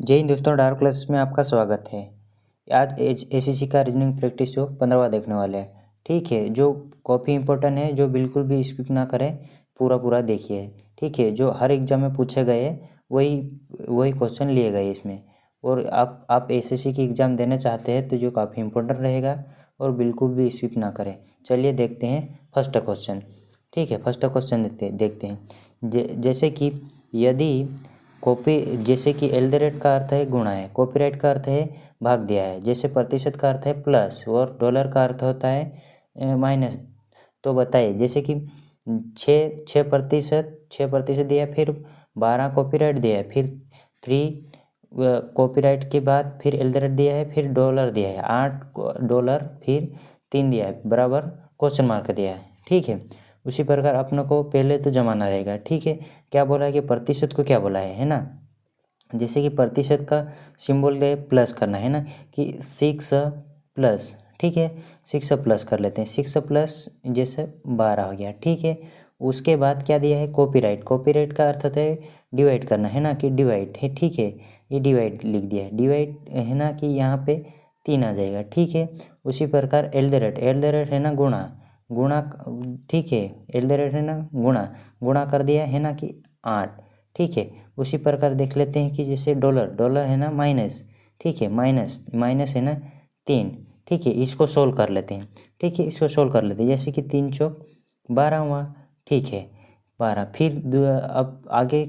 जय हिंद दोस्तों, dark classes में आपका स्वागत है। आज एसएससी का रीजनिंग प्रैक्टिस जो 15वां देखने वाले हैं। ठीक है, जो कॉपी इंपॉर्टेंट है, जो बिल्कुल भी स्किप ना करें, पूरा पूरा देखिए। ठीक है, जो हर एग्जाम में पूछे गए वही वही क्वेश्चन लिए गए इसमें। और आप एसएससी की एग्ज़ाम देना चाहते हैं तो जो काफ़ी इंपॉर्टेंट रहेगा और बिल्कुल भी स्किप ना करें। चलिए देखते हैं फर्स्ट क्वेश्चन। ठीक है, फर्स्ट क्वेश्चन देखते हैं। जैसे कि यदि जैसे कि एल्डेरेट का अर्थ है गुणा है, कॉपीराइट का अर्थ है भाग दिया है, जैसे प्रतिशत का अर्थ है प्लस और डॉलर का अर्थ होता है माइनस। तो बताइए, जैसे कि 6% दिया है, फिर 12 कॉपीराइट दिया है, फिर 3 कॉपीराइट के बाद फिर एल्डेरेट दिया है, फिर डॉलर दिया है, 8 डॉलर, फिर 3 दिया है, बराबर क्वेश्चन मार्क दिया है। ठीक है, उसी प्रकार अपने को पहले तो जमाना रहेगा। ठीक है, क्या बोला है कि प्रतिशत को क्या बोला है ना। जैसे कि प्रतिशत का सिंबल दे प्लस करना है ना, कि 6 प्लस। ठीक है, 6 प्लस कर लेते हैं, 6 प्लस जैसे 12 हो गया। ठीक है, उसके बाद क्या दिया है कॉपीराइट। कॉपीराइट का अर्थ है डिवाइड करना है ना, कि डिवाइड है। ठीक है, ये डिवाइड लिख दिया है, डिवाइड है ना, कि यहाँ पे 3 आ जाएगा। ठीक है, उसी प्रकार एल्डेरेट है ना गुणा। गुणा, ठीक है, एल्डेरेट है ना गुणा, गुणा कर दिया है ना कि 8। ठीक है, उसी प्रकार देख लेते हैं कि जैसे डॉलर है ना माइनस। ठीक है, माइनस है ना 3। ठीक है, इसको सोल्व कर लेते हैं। ठीक है, इसको सोल्व कर लेते हैं, जैसे कि 3 चौक 12 हुआ। ठीक है, 12, फिर अब आगे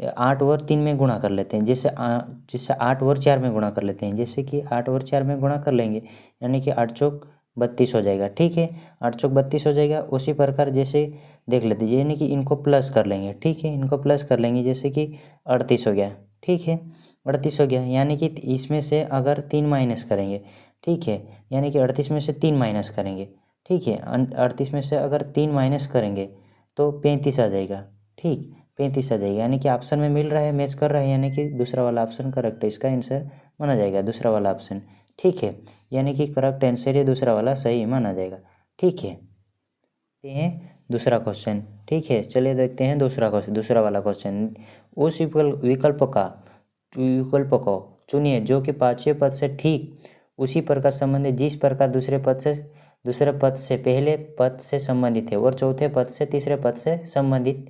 8 और 3 में गुणा कर लेते हैं, जैसे 8 और 4 में गुणा कर लेते हैं, जैसे कि 8 और 4 में गुणा कर लेंगे, यानी कि 8 चौक 32 हो जाएगा। ठीक है, 8 चौक 32 हो जाएगा। उसी प्रकार जैसे देख लेते हैं, यानी कि इनको प्लस कर लेंगे। ठीक है, इनको प्लस कर लेंगे, जैसे कि 38 हो गया। ठीक है, 38 हो गया, यानी कि इसमें से अगर 3 माइनस करेंगे, ठीक है, यानी कि 38 में से 3 माइनस करेंगे। ठीक है, 38 में से अगर 3 माइनस करेंगे तो 35 आ जाएगा। ठीक, 35 आ जाएगा, यानी कि ऑप्शन में मिल रहा है, मैच कर रहा है, यानी कि दूसरा वाला ऑप्शन करेक्ट है, इसका आंसर माना जाएगा दूसरा वाला ऑप्शन। ठीक है, यानी कि करेक्ट आंसर ये दूसरा वाला सही माना जाएगा। ठीक है, देखते हैं दूसरा क्वेश्चन। ठीक है, चलिए देखते हैं दूसरा क्वेश्चन, दूसरा वाला क्वेश्चन। उस विकल्प को चुनिए जो कि पांचवें पद से ठीक उसी प्रकार संबंधित जिस प्रकार दूसरे पद से पहले पद से संबंधित है और चौथे पद से तीसरे पद से संबंधित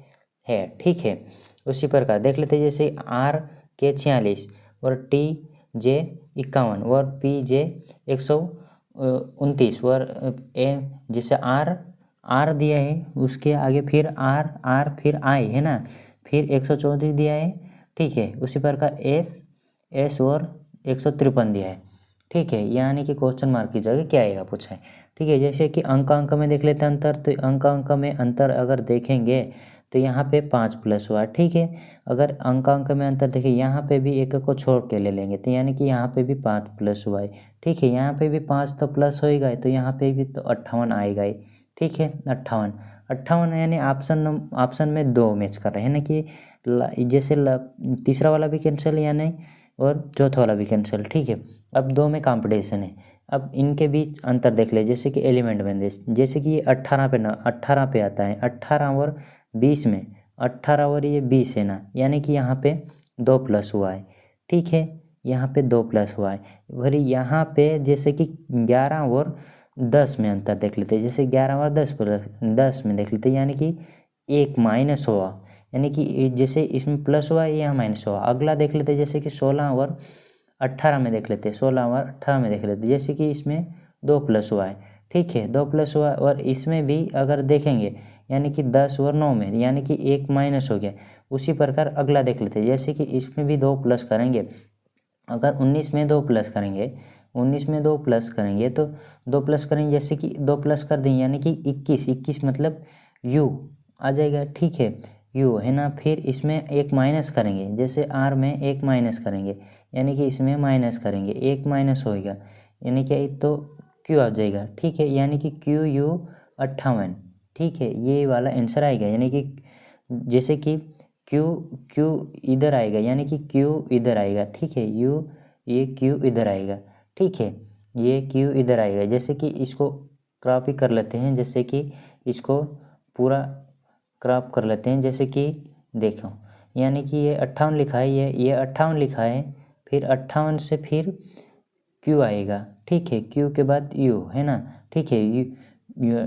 है। ठीक है, उसी प्रकार देख लेते हैं, जैसे आर के 46 और टी जे 51 और पी जे 129 और ए, जैसे आर दिया है, उसके आगे फिर आर फिर आई है ना, फिर 134 दिया है। ठीक है, उसी प्रकार एस और 153 दिया है। ठीक है, यानी कि क्वेश्चन मार्क की जगह क्या आएगा पूछा है। ठीक है, जैसे कि अंक में देख लेते हैं अंतर, तो अंक में अंतर अगर देखेंगे तो यहाँ पे 5 प्लस हुआ। ठीक है, अगर अंक में अंतर देखें, यहाँ पे भी एक को छोड़ के ले लेंगे, तो यानी कि यहाँ पे भी 5 प्लस हुआ है। ठीक है, यहाँ पे भी 5 तो प्लस होएगा, तो यहाँ पे भी तो 58 आएगा ही। ठीक है, 58 यानी ऑप्शन में 2 मैच कर रहे हैं ना, कि जैसे तीसरा वाला भी कैंसिल या नहीं और चौथा वाला भी कैंसिल। ठीक है, अब 2 में कंपटीशन है। अब इनके बीच अंतर देख ले, जैसे कि एलिमेंट में जैसे कि ये 18 पे आता है, 18 और 20 में, 18 और ये 20 है ना, यानी कि यहाँ पे 2 प्लस हुआ है। ठीक है, यहाँ पे 2 प्लस हुआ है। वही यहाँ पे जैसे कि 11 और 10 में अंतर देख लेते हैं, जैसे 11 और 10 में देख लेते हैं, यानी कि 1 माइनस हुआ, यानी कि जैसे इसमें प्लस हुआ है, यहाँ माइनस हुआ। अगला देख लेते हैं, जैसे कि 16 और 18 में देख लेते हैं, 16 और 18 में देख लेते हैं, जैसे कि इसमें 2 प्लस हुआ है। ठीक है, 2 प्लस हुआ, और इसमें भी अगर देखेंगे, यानी कि 10 और 9 में, यानी कि 1 माइनस हो गया। उसी प्रकार अगला देख लेते हैं, जैसे कि इसमें भी 2 प्लस करेंगे, अगर 19 में 2 प्लस करेंगे, 19 में 2 प्लस करेंगे तो 2 प्लस करेंगे, जैसे कि 2 प्लस कर देंगे, यानी कि 21 मतलब यू आ जाएगा। ठीक है, यू है ना, फिर इसमें 1 माइनस करेंगे, जैसे आर में 1 माइनस करेंगे, यानी कि इसमें माइनस करेंगे, 1 माइनस होएगा, यानी कि तो क्यू आ जाएगा। ठीक है, यानी कि क्यू यू 58। ठीक है, ये वाला आंसर आएगा, यानी कि जैसे कि क्यू क्यू इधर आएगा, यानी कि क्यू इधर आएगा। ठीक है, ये क्यू इधर आएगा। ठीक है, ये क्यू इधर आएगा, जैसे कि इसको क्रॉप कर लेते हैं, जैसे कि इसको पूरा क्रॉप कर लेते हैं, जैसे कि देखो, यानी कि ये 58 लिखा है, ये 58 लिखा है, फिर 58 से फिर क्यू आएगा, ठीक है, क्यू के बाद यू, है ना, ठीक है, यू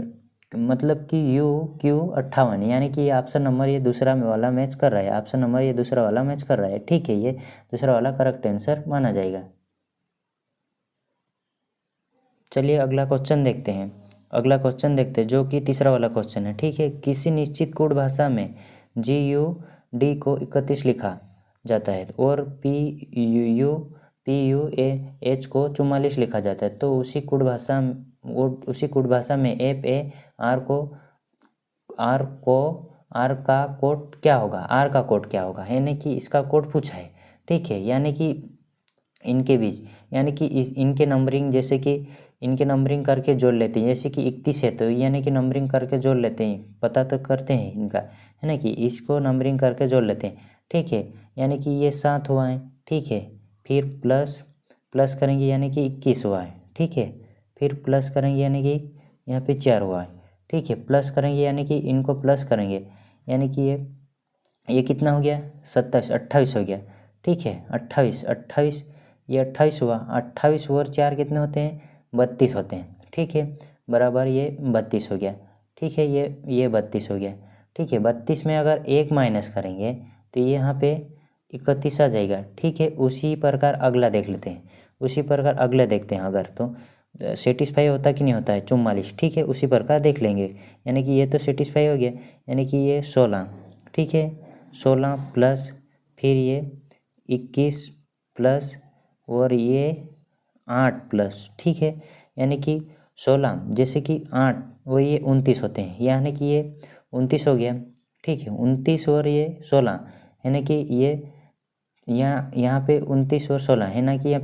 मतलब कि यू क्यू 58, यानी कि ये ऑप्शन नंबर ये दूसरा वाला मैच कर रहा है, ऑप्शन नंबर ये दूसरा वाला मैच कर रहा है, ठीक है, ये दूसरा वाला करेक्ट आंसर माना जाएगा। चलिए अगला क्वेश्चन देखते हैं, अगला क्वेश्चन देखते हैं जो कि तीसरा वाला क्वेश्चन है, ठीक है। किसी निश्चित कोड भाषा में GUD को 31 लिखा जाता है और PUH को 44 लिखा जाता है, तो उसी कोड भाषा में R का कोड क्या होगा, R का कोड क्या होगा, यानी कि इसका कोड पूछा है, ठीक है, यानी कि इनके बीच, यानी कि इनके नंबरिंग, जैसे कि इनके नंबरिंग करके जोड़ लेते हैं, जैसे कि 31 है तो यानी कि नंबरिंग करके जोड़ लेते हैं, पता तो करते हैं इनका, है ना, कि इसको नंबरिंग करके जोड़ लेते हैं, ठीक है, यानी कि ये 7 हुआ है, ठीक है, फिर प्लस करेंगे यानी कि 21 हुआ है, ठीक है, फिर प्लस करेंगे यानी कि यहाँ पे 4 हुआ है, ठीक है, प्लस करेंगे यानी कि इनको प्लस करेंगे यानी कि ये कितना हो गया, 28 हो गया, ठीक है, 28 ये 28 हुआ, 28 और 4 कितने होते हैं, 32 होते हैं, ठीक है, बराबर ये 32 हो गया, ठीक है, ये 32 हो गया, ठीक है, 32 में अगर 1 माइनस करेंगे तो ये यहाँ पे 31 आ जाएगा, ठीक है। उसी प्रकार अगला देख लेते हैं, उसी प्रकार अगला देखते हैं, अगर तो सेटिस्फाई होता कि नहीं होता है 44, ठीक है, उसी प्रकार देख लेंगे, यानी कि ये तो सेटिस्फाई हो गया, यानी कि ये 16, ठीक है, 16 प्लस फिर ये 21 प्लस और ये 8 प्लस, ठीक है, यानी कि 16 जैसे कि 8 वो ये 29 होते हैं, यानी कि ये 29 हो गया, ठीक है, 29 और ये 16, यानी कि ये यहाँ पे 29 और 16 है ना, कि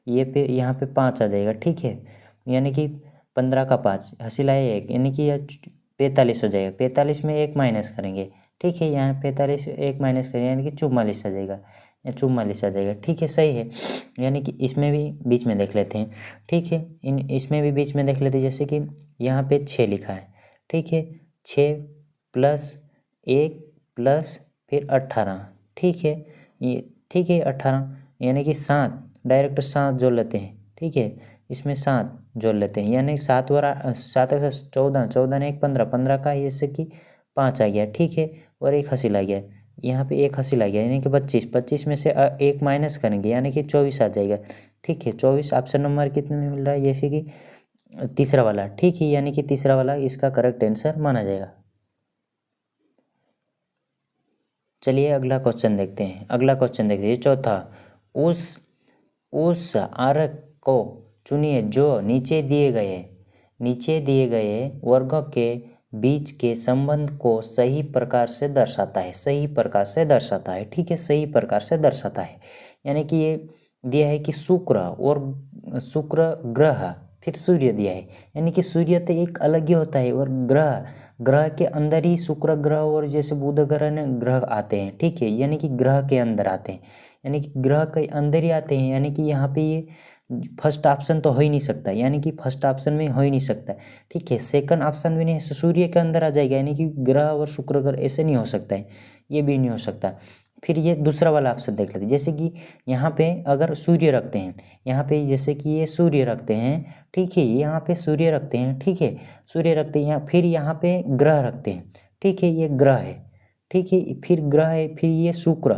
ये पे यहाँ पे 5 आ जाएगा, ठीक है, यानी कि 15 का 5 हासिल आया 1, यानी कि यह 45 हो जाएगा, 45 में 1 माइनस करेंगे, ठीक है, यहाँ 45 1 माइनस करेंगे यानी कि 44 आ जाएगा, या 44 आ जाएगा, ठीक है, सही है, यानी कि इसमें भी बीच में देख लेते हैं, ठीक है, इसमें भी बीच में देख लेते हैं, जैसे कि यहाँ पे 6 लिखा है, ठीक है, 6 प्लस 1 प्लस फिर 18, ठीक है, ये ठीक है 18, यानी कि 7 डायरेक्ट 7 जोड़ लेते हैं, ठीक है, इसमें 7 जोड़ लेते हैं, यानी 7 और 7 14, 14 ने 1 15, 15 का जैसे कि 5 आ गया, ठीक है, और 1 हासिल आ गया, यहाँ पे 1 हासिल आ गया, यानी कि 25, 25 में से 1 माइनस करेंगे यानी कि 24 आ जाएगा, ठीक है, 24 ऑप्शन नंबर कितने में मिल रहा है, जैसे कि तीसरा वाला, ठीक है, यानी कि तीसरा वाला इसका करेक्ट आंसर माना जाएगा। चलिए अगला क्वेश्चन देखते हैं, अगला क्वेश्चन देखते हैं चौथा, उस आर्क को चुनिए जो नीचे दिए गए वर्गों के बीच के संबंध को सही प्रकार से दर्शाता है, सही प्रकार से दर्शाता है, ठीक है, सही प्रकार से दर्शाता है, यानी कि ये दिया है कि शुक्र ग्रह फिर सूर्य दिया है, यानी कि सूर्य तो एक अलग ही होता है और ग्रह के अंदर ही शुक्र ग्रह और जैसे बुध ग्रह ने ग्रह आते हैं, ठीक है, यानी कि ग्रह के अंदर आते हैं, यानी कि ग्रह के अंदर ही आते हैं, यानी कि यहाँ पे ये फर्स्ट ऑप्शन तो हो ही नहीं सकता, यानी कि फर्स्ट ऑप्शन में हो ही नहीं सकता, ठीक है, सेकंड ऑप्शन भी नहीं, सूर्य के अंदर आ जाएगा, यानी कि ग्रह और शुक्र ग्रह ऐसे नहीं हो सकता है, ये भी नहीं हो सकता। फिर ये दूसरा वाला ऑप्शन देख लेते हैं, जैसे कि यहाँ पे अगर सूर्य रखते हैं, यहाँ पे जैसे कि ये सूर्य रखते हैं, ठीक है, यहाँ पे सूर्य रखते हैं, ठीक है, सूर्य रखते हैं, फिर यहाँ पे ग्रह रखते हैं, ठीक है, ये ग्रह है, ठीक है, फिर ग्रह है, फिर ये शुक्र,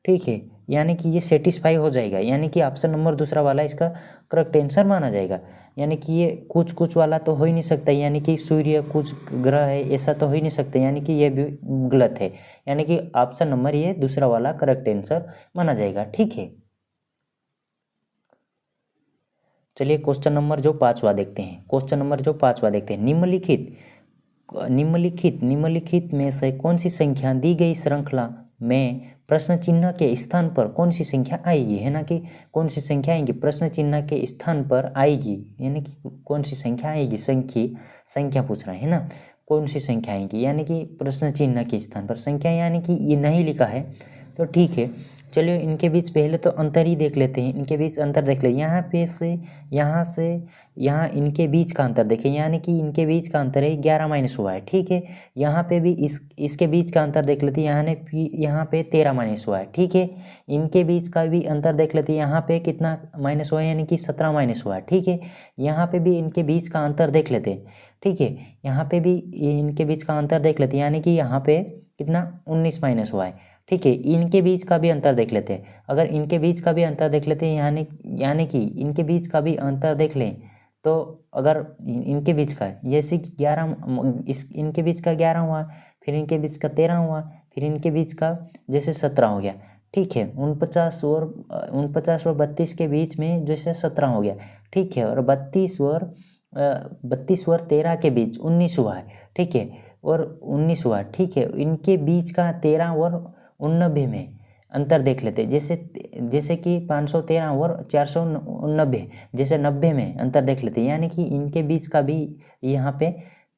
ठीक है, यानी कि ये सेटिस्फाई हो जाएगा, यानी कि ऑप्शन नंबर दूसरा वाला इसका करेक्ट आंसर माना जाएगा, यानी कि ये कुछ वाला तो हो ही नहीं सकता, यानी कि सूर्य कुछ ग्रह है ऐसा तो हो ही नहीं सकता, यानी कि ये भी गलत है, यानी कि ऑप्शन नंबर ये दूसरा वाला करेक्ट आंसर माना जाएगा, ठीक है। चलिए क्वेश्चन नंबर जो 5वां देखते हैं, क्वेश्चन नंबर जो 5वां देखते हैं, निम्नलिखित में से कौन सी संख्या दी गई श्रृंखला में प्रश्न चिन्ह के स्थान पर कौन सी संख्या आएगी, है ना, कि कौन सी संख्या आएगी प्रश्न चिन्ह के स्थान पर आएगी, यानी कि कौन सी संख्या आएगी, संख्या पूछ रहा है ना, कौन सी संख्या आएगी, यानी कि प्रश्न चिन्ह के स्थान पर संख्या, यानी कि ये नहीं लिखा है तो ठीक है, चलिए इनके बीच पहले तो अंतर ही देख लेते हैं, इनके बीच अंतर देख ले। यहाँ पे से यहाँ इनके बीच का अंतर देखें, यानी कि इनके बीच का अंतर है 11 माइनस हुआ है, ठीक है। यहाँ पे भी इसके बीच का अंतर देख लेते हैं, यहाँ पे 13 माइनस हुआ है, ठीक है। इनके बीच का भी अंतर देख लेते हैं, यहाँ पे कितना माइनस हुआ है, यानी कि 17 माइनस हुआ है, ठीक है। यहाँ पे भी इनके बीच का अंतर देख लेते हैं, ठीक है। यहाँ पे भी इनके बीच का अंतर देख लेते हैं, यानी कि यहाँ पे कितना 19 माइनस हुआ है, ठीक है। इनके बीच का भी अंतर देख लेते हैं, अगर इनके बीच का भी अंतर देख लेते हैं, यानी कि इनके बीच का भी अंतर देख लें, तो अगर इनके बीच का जैसे कि 11 इनके बीच का 11 हुआ, फिर इनके बीच का 13 हुआ, फिर इनके बीच का जैसे 17 हो गया, ठीक है। 49 और 32 के बीच में जैसे 17 हो गया, ठीक है। और 32 और 13 के बीच 19 हुआ है, ठीक है, और 19 हुआ, ठीक है। इनके बीच का 13 और 89 में अंतर देख लेते हैं, जैसे कि 513 और 490, जैसे 90 में अंतर देख लेते हैं, यानी कि इनके बीच का भी यहाँ पे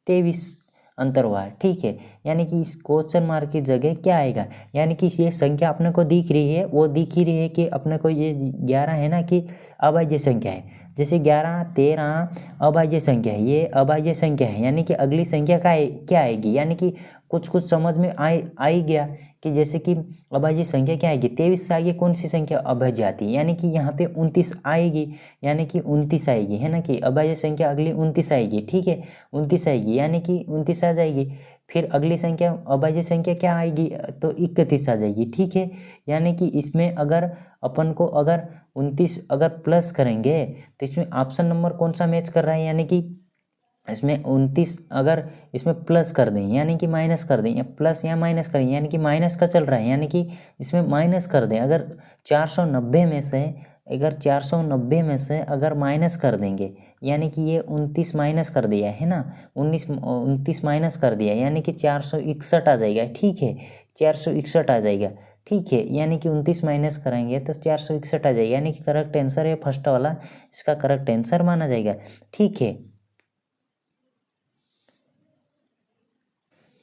23 अंतर हुआ है, ठीक है। यानी कि इस क्वेश्चन मार्क की जगह क्या आएगा, यानी कि ये संख्या अपने को दिख रही है, वो दिख ही रही है कि अपने को ये 11 है ना कि अभाज्य संख्या है, जैसे 11 13 अभाज्य संख्या है, ये अभाज्य संख्या है, यानी कि अगली संख्या क्या आएगी, यानी कि कुछ समझ में आ ही गया कि जैसे कि अभाज्य संख्या क्या आएगी, 23 से आगे कौन सी संख्या अभाज्य आती है, यानी कि यहाँ पे 29 आएगी, यानी कि 29 आएगी, है ना कि अभाज्य संख्या अगली 29 आएगी, ठीक है। 29 आएगी, यानी कि 29 आ जाएगी। फिर अगली संख्या अभाज्य संख्या क्या आएगी, तो 31 आ जाएगी, ठीक है। यानी कि इसमें अगर अपन को अगर 29 अगर प्लस करेंगे तो इसमें ऑप्शन नंबर कौन सा मैच कर रहा है, यानी कि इसमें 29 अगर इसमें प्लस कर दें यानी कि माइनस कर दें, या प्लस या माइनस करें, यानी कि माइनस का चल रहा है, यानी कि इसमें माइनस कर दें। अगर 490 में से अगर माइनस कर देंगे, यानी कि ये 29 माइनस कर दिया है ना, 29 माइनस कर दिया, यानी कि 461 आ जाएगा, ठीक है। 461 आ जाएगा, ठीक है। यानी कि 29 माइनस करेंगे तो 461 आ जाएगा, यानी कि करेक्ट आंसर है फर्स्ट वाला, इसका करेक्ट आंसर माना जाएगा, ठीक है।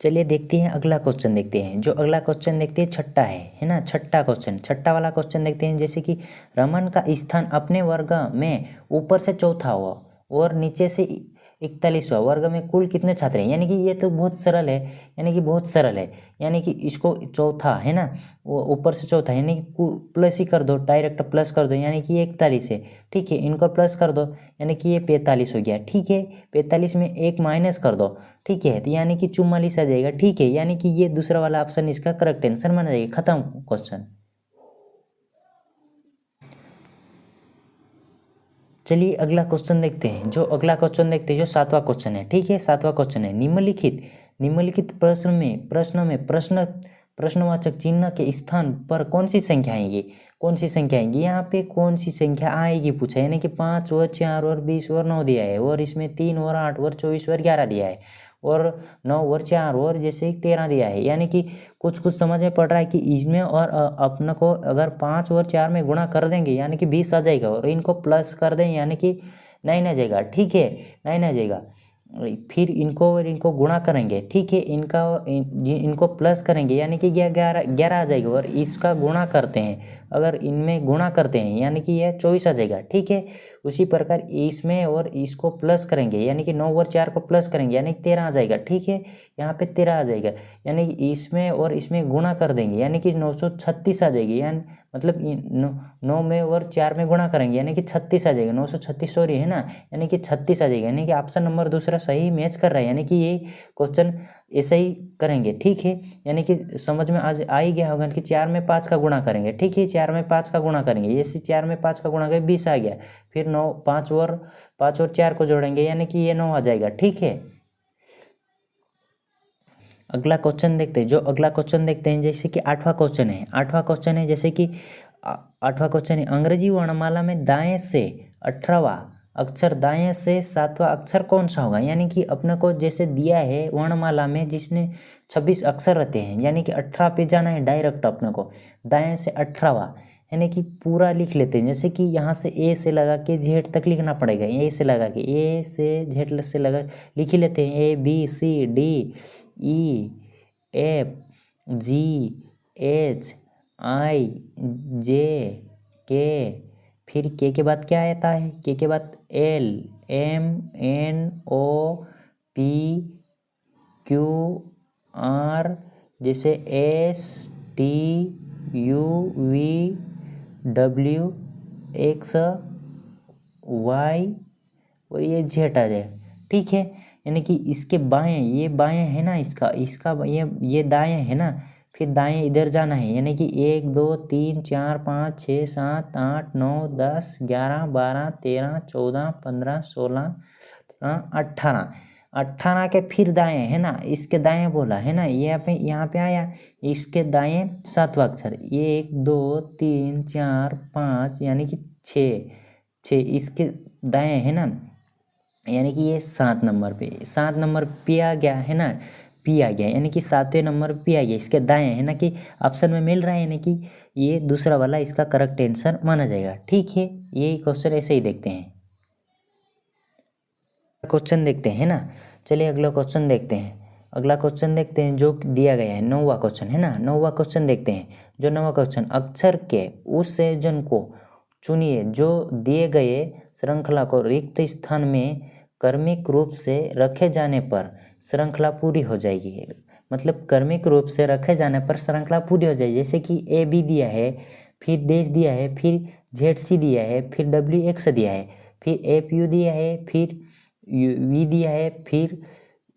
चलिए देखते हैं अगला क्वेश्चन देखते हैं, जो अगला क्वेश्चन देखते हैं छठा है ना, छठा क्वेश्चन, छठा वाला क्वेश्चन देखते हैं। जैसे कि रमन का स्थान अपने वर्ग में ऊपर से चौथा हुआ और नीचे से 41 हुआ, वर्ग में कुल कितने छात्र हैं, यानी कि ये तो बहुत सरल है, यानी कि बहुत सरल है, यानी कि इसको चौथा है ना, वो ऊपर से चौथा, यानी कि प्लस ही कर दो, डायरेक्ट प्लस कर दो, यानी कि ये 41 है, ठीक है। इनको प्लस कर दो, यानी कि ये 45 हो गया, ठीक है। 45 में एक माइनस कर दो, ठीक है, तो यानी कि 44 आ जाएगा, ठीक है। यानी कि ये दूसरा वाला ऑप्शन इसका करेक्ट आंसर माना जाएगा, खत्म क्वेश्चन। चलिए अगला क्वेश्चन देखते हैं, जो अगला क्वेश्चन देखते हैं, जो सातवां क्वेश्चन है, ठीक है। सातवां क्वेश्चन है, निम्नलिखित प्रश्नवाचक चिन्ह के स्थान पर कौन सी संख्या आएगी, यहाँ पे कौन सी संख्या आएगी पूछा, यानी कि 5 और 4 और 20 और 9 दिया है, और इसमें 3 और 8 और 24 और 11 दिया है, और 9 और 4 और जैसे 13 दिया है, यानी कि कुछ समझ में पड़ रहा है कि इसमें और अपना को अगर 5 और 4 में गुणा कर देंगे यानी कि 20 आ जाएगा, और इनको प्लस कर दें यानी कि 9 आ जाएगा, ठीक है, 9 आ जाएगा। फिर इनको और इनको गुणा करेंगे, ठीक है, इनको प्लस करेंगे यानी कि 11 आ जाएगा, और इसका गुणा करते हैं, अगर इनमें गुणा करते हैं यानी कि यह 24 आ जाएगा, ठीक है। उसी प्रकार इसमें और इसको प्लस करेंगे, यानी कि 9 और 4 को प्लस करेंगे, यानी कि 13 आ जाएगा, ठीक है। यहाँ पे 13 आ जाएगा, यानी कि इसमें और इसमें गुणा कर देंगे, यानी कि 936 आ जाएगी, यानी मतलब 9 में और 4 में गुणा करेंगे, यानी कि 36 आ जाएगा, 936 सॉरी है ना, यानी कि 36 आ जाएगा, यानी कि ऑप्शन नंबर दूसरा सही मैच कर रहा है, यानी कि ये क्वेश्चन ऐसे ही करेंगे, ठीक है। यानी कि समझ में आज आ ही गया होगा कि 4 में 5 का गुणा करेंगे, ठीक है, 4 में 5 का गुणा करेंगे, जैसे 4 में 5 का गुणा करें 20 आ गया, फिर 9 5 और 4 को जोड़ेंगे, यानी कि ये 9 आ जाएगा, ठीक है। अगला क्वेश्चन देखते हैं, जो अगला क्वेश्चन देखते हैं, जैसे कि आठवां क्वेश्चन है, जैसे कि आठवां क्वेश्चन है, अंग्रेजी वर्णमाला में दाएं से 18वां अक्षर दाएं से 7वां अक्षर कौन सा होगा, यानी कि अपने को जैसे दिया है वर्णमाला में जिसने 26 अक्षर रहते हैं, यानी कि 18 पे जाना है डायरेक्ट अपने को, दाएं से 18वां, यानी कि पूरा लिख लेते हैं, जैसे कि यहाँ से ए से लगा के जेड तक लिखना पड़ेगा, ए से लगा के ए से जेड से लगा लिख ही लेते हैं, ABCD E F G H आई जे के, फिर के बाद क्या आता है, के बाद L M N O P Q R, जैसे S T U V W X Y और ये जेड आ जाए। ठीक है, यानी कि इसके बाएं, ये बाएं है ना, इसका ये दाएं है ना, फिर दाएं इधर जाना है, यानी कि 1 2 3 4 5 6 7 8 9 10 11 12 13 14 15 16 17 18 18 के फिर दाएं है ना, इसके दाएं बोला है ना, यहाँ पे आया, इसके दाएं 7वां अक्षर, 1 2 3 4 5 यानी कि 6 इसके दाएं है ना, यानी कि ये 7 नंबर पे आ गया है ना, पी आ गया, यानी कि 7वें नंबर पे आ गया, इसके दाएं है ना, कि ऑप्शन में मिल रहा है, यानी कि ये दूसरा वाला इसका करेक्ट आंसर माना जाएगा। ठीक है, यही क्वेश्चन ऐसे ही देखते हैं। क्वेश्चन देखते हैं ना, चलिए अगला क्वेश्चन देखते हैं। अगला क्वेश्चन देखते हैं जो दिया गया है, 9वां क्वेश्चन है ना। 9वां क्वेश्चन देखते हैं। जो 9वां क्वेश्चन, अक्षर के उस संयोजन को चुनिए जो दिए गए श्रृंखला को रिक्त स्थान में क्रमिक रूप से रखे जाने पर श्रृंखला पूरी हो जाएगी। मतलब क्रमिक रूप से रखे जाने पर श्रृंखला पूरी हो जाएगी। जैसे कि ए बी दिया है, फिर डैश दिया है, फिर जेड सी दिया है, फिर डब्ल्यू एक्स दिया है, फिर एफ यू दिया है, फिर वी दिया है, फिर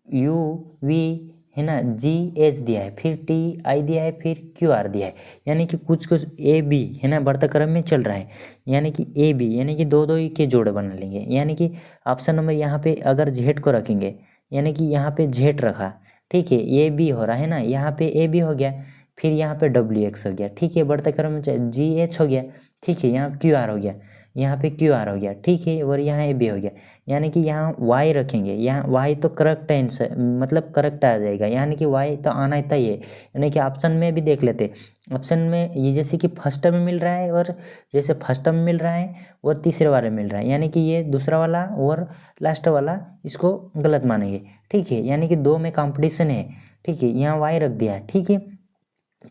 यू वी है ना, जी एच दिया है, फिर टी आई दिया है, फिर क्यू आर दिया है। यानी कि कुछ ए बी है ना, बढ़ता क्रम में चल रहा है, यानी कि ए बी यानी कि दो के जोड़े बना लेंगे। यानी कि ऑप्शन नंबर यहाँ पे अगर जेड को रखेंगे, यानी कि यहाँ पे जेड रखा, ठीक है, ए बी हो रहा है ना, यहाँ पे ए बी हो गया, फिर यहाँ पे डब्ल्यू एक्स हो गया, ठीक है, बढ़ते क्रम में जी एच हो गया, ठीक है, यहाँ क्यू आर हो गया, यहाँ पे क्यू आर हो गया, ठीक है, और यहाँ ए बी हो गया। यानी कि यहाँ वाई रखेंगे, यहाँ वाई तो करेक्ट आंसर मतलब करेक्ट आ जाएगा, यानी कि वाई तो आना ही है। यानी कि ऑप्शन में भी देख लेते, ऑप्शन में ये जैसे कि फर्स्ट में मिल रहा है, और जैसे फर्स्ट में मिल रहा है और तीसरे वाले मिल रहा है, यानी कि ये दूसरा वाला और लास्ट वाला इसको गलत मानेंगे। ठीक है, यानी कि 2 में कंपटीशन है। ठीक है, यहाँ वाई रख दिया, ठीक है,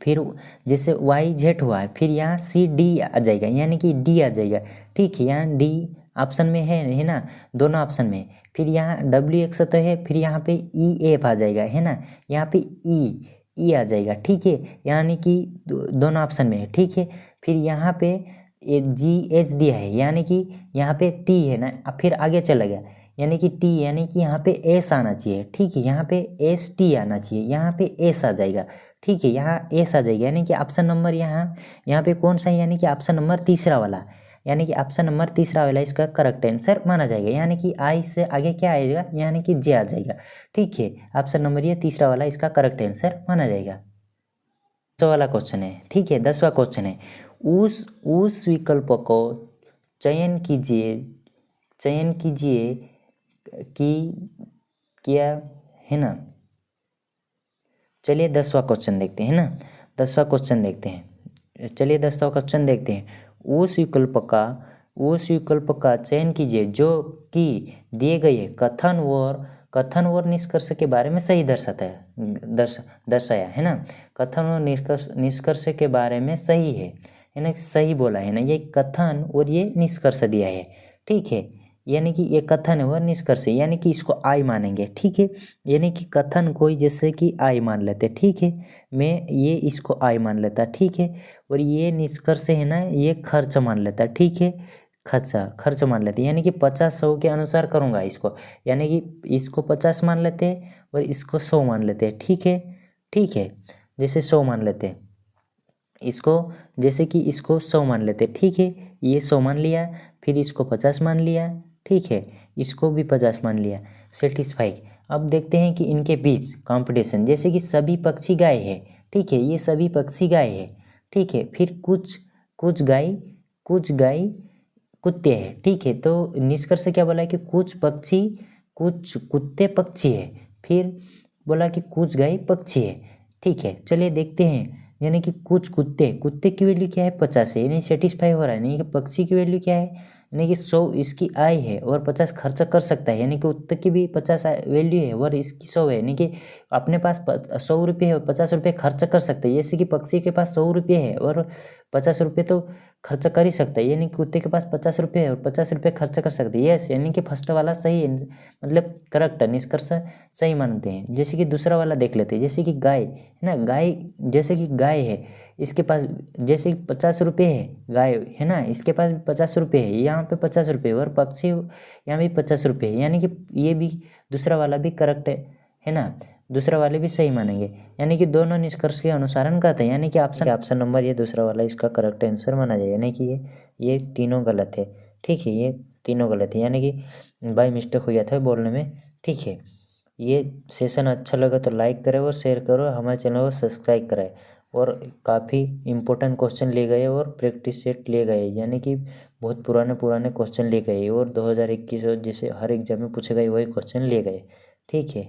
फिर जैसे वाई जेड हुआ है, फिर यहाँ सी डी आ जाएगा, यानी कि डी आ जाएगा। ठीक है, यहाँ डी ऑप्शन में है ना, दोनों ऑप्शन में। फिर यहाँ डब्ल्यू एक्स तो है, फिर यहाँ पे ई एफ आ जाएगा, है ना, यहाँ पे ई आ जाएगा। ठीक है, यानी कि दोनों ऑप्शन में है। ठीक है, फिर यहाँ पे जी एच दिया है, यानी कि यहाँ पे टी है ना, फिर आगे चला गया, यानी कि टी, यानी कि यहाँ पे एस आना चाहिए। ठीक है, यहाँ पे एस टी आना चाहिए, यहाँ पे एस आ जाएगा। ठीक है, यहाँ एस आ जाएगा, यानी कि ऑप्शन नंबर यहाँ पे कौन सा है, यानी कि ऑप्शन नंबर तीसरा वाला, यानी कि ऑप्शन नंबर तीसरा वाला इसका करेक्ट आंसर माना जाएगा। यानी कि आई से आगे क्या आएगा, यानी कि जे आ जाएगा। ठीक है, ऑप्शन नंबर ये तीसरा वाला इसका करेक्ट आंसर माना जाएगा। 10वां वाला क्वेश्चन है। ठीक है, 10वां क्वेश्चन है, उस विकल्प को चयन कीजिए कि क्या है ना। चलिए 10वां क्वेश्चन देखते हैं ना, 10वां क्वेश्चन देखते हैं। चलिए 10वां क्वेश्चन देखते हैं। उस विकल्प का चयन कीजिए जो कि दिए गए कथन और निष्कर्ष के बारे में सही दर्शाया है ना। कथन और निष्कर्ष के बारे में सही है ना, सही बोला है ना, ये कथन और ये निष्कर्ष दिया है। ठीक है, यानी कि ये कथन है और निष्कर्ष है, यानी कि इसको आई मानेंगे। ठीक है, यानी कि कथन कोई जैसे कि आई मान लेते। ठीक है, मैं ये इसको आई मान लेता। ठीक है, और ये निष्कर्ष है ना, ये खर्च मान लेता। ठीक है, खर्च मान लेते, यानी कि 50-100 के अनुसार करूँगा इसको, यानी कि इसको 50 मान लेते और इसको 100 मान लेते। ठीक है, जैसे 100 मान लेते इसको, जैसे कि इसको 100 मान लेते। ठीक है, ये 100 मान लिया, फिर इसको 50 मान लिया। ठीक है, इसको भी 50 मान लिया, सेटिस्फाई। अब देखते हैं कि इनके बीच कंपटीशन, जैसे कि सभी पक्षी गाय है। ठीक है, ये सभी पक्षी गाय है। ठीक है, फिर कुछ गाय कुत्ते हैं। ठीक है, तो निष्कर्ष क्या बोला कि कुछ कुत्ते पक्षी है, फिर बोला कि कुछ गाय पक्षी है। ठीक है, चलिए देखते हैं, यानी कि कुछ कुत्ते की वैल्यू क्या है, 50 है, यानी सेटिस्फाई हो रहा है। नहीं कि पक्षी की वैल्यू क्या है, यानी कि 100 इसकी आय है और 50 खर्च कर सकता है, यानी कि उत्तर की भी 50 वैल्यू है और इसकी 100 है, यानी कि अपने पास 100 रुपये है और 50 रुपये खर्च कर सकते हैं। जैसे कि पक्षी के पास 100 रुपये है और 50 रुपये तो खर्च कर ही सकता है, यानी कि कुत्ते के पास 50 रुपये है और 50 रुपये खर्च कर सकते हैं। यस, यानी कि फर्स्ट वाला सही है, मतलब करेक्ट है, निष्कर्ष सही मानते हैं। जैसे कि दूसरा वाला देख लेते हैं, जैसे कि गाय है ना, गाय जैसे कि गाय है, इसके पास जैसे कि 50 रुपये है, गाय है ना, इसके पास भी 50 रुपये है, यहाँ पे 50 रुपये और पक्षी यहाँ भी 50 रुपये है, यानी कि ये भी दूसरा वाला भी करेक्ट है ना, दूसरा वाले भी सही मानेंगे, यानी कि दोनों निष्कर्ष के अनुसारण कहते हैं, यानी कि ऑप्शन नंबर ये दूसरा वाला इसका करेक्ट आंसर माना जाए, यानी कि ये तीनों गलत है। ठीक है, ये तीनों गलत है, यानी कि बाय मिस्टेक हो गया था बोलने में। ठीक है, ये सेशन अच्छा लगा तो लाइक करें और शेयर करो, हमारे चैनल को सब्सक्राइब करें। और काफ़ी इम्पोर्टेंट क्वेश्चन ले गए और प्रैक्टिस सेट ले गए, यानी कि बहुत पुराने क्वेश्चन ले गए और 2021 और जैसे हर एग्जाम में पूछे गए वही क्वेश्चन ले गए। ठीक है।